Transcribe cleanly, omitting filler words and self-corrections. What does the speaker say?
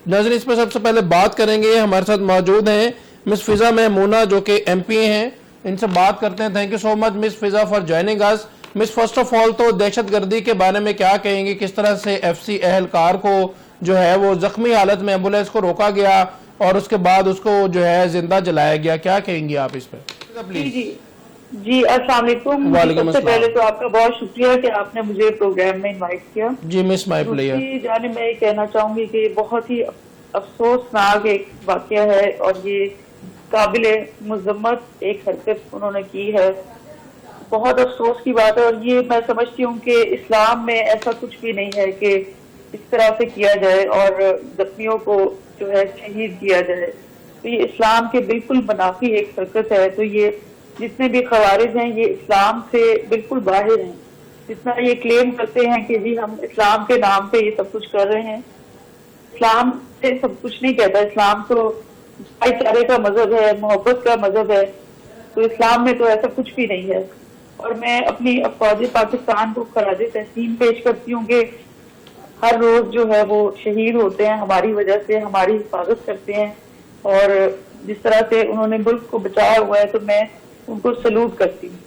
नाज़रीन इस पर सबसे पहले बात करेंगे, हमारे साथ मौजूद हैं मिस फिजा महमूना जो कि MP हैं, इनसे बात करते हैं। Thank you so much miss Fiza for joining us. Miss first of all तो दहशतगर्दी के बारे में क्या कहेंगे, किस तरह से FC एहलकार को जो है वो जख्मी हालत में एम्बुलेंस को रोका गया और उसके बाद उसको जो है जिंदा जलाया गया, क्या कहेंगी आप इस पर? जी अस्सलाम वालेकुम। सबसे पहले तो आपका बहुत शुक्रिया कि आपने मुझे प्रोग्राम में इनवाइट किया। जी मिस माय प्लेयर। जाने मैं ये कहना चाहूंगी कि बहुत ही अफसोसनाक एक वाकया है और ये काबिले मुज़म्मत एक हरकत उन्होंने की है। बहुत अफसोस की बात है और ये मैं समझती हूँ कि इस्लाम में ऐसा कुछ भी नहीं है कि इस तरह से किया जाए और जख्मियों को जो है शहीद किया जाए। तो ये इस्लाम के बिल्कुल मुनाफी एक हरकत है। तो ये जितने भी खवारिज हैं ये इस्लाम से बिल्कुल बाहर हैं। जितना ये क्लेम करते हैं कि जी हम इस्लाम के नाम पे ये सब कुछ कर रहे हैं, इस्लाम से सब कुछ नहीं कहता। इस्लाम तो भाईचारे का मजहब है, मोहब्बत का मजहब है। तो इस्लाम में तो ऐसा कुछ भी नहीं है। और मैं अपनी फौज पाकिस्तान को खराज तहसीन पेश करती हूँ कि हर रोज जो है वो शहीद होते हैं हमारी वजह से, हमारी हिफाजत करते हैं और जिस तरह से उन्होंने मुल्क को बचाया हुआ है तो मैं उनको सलूट करती हूँ।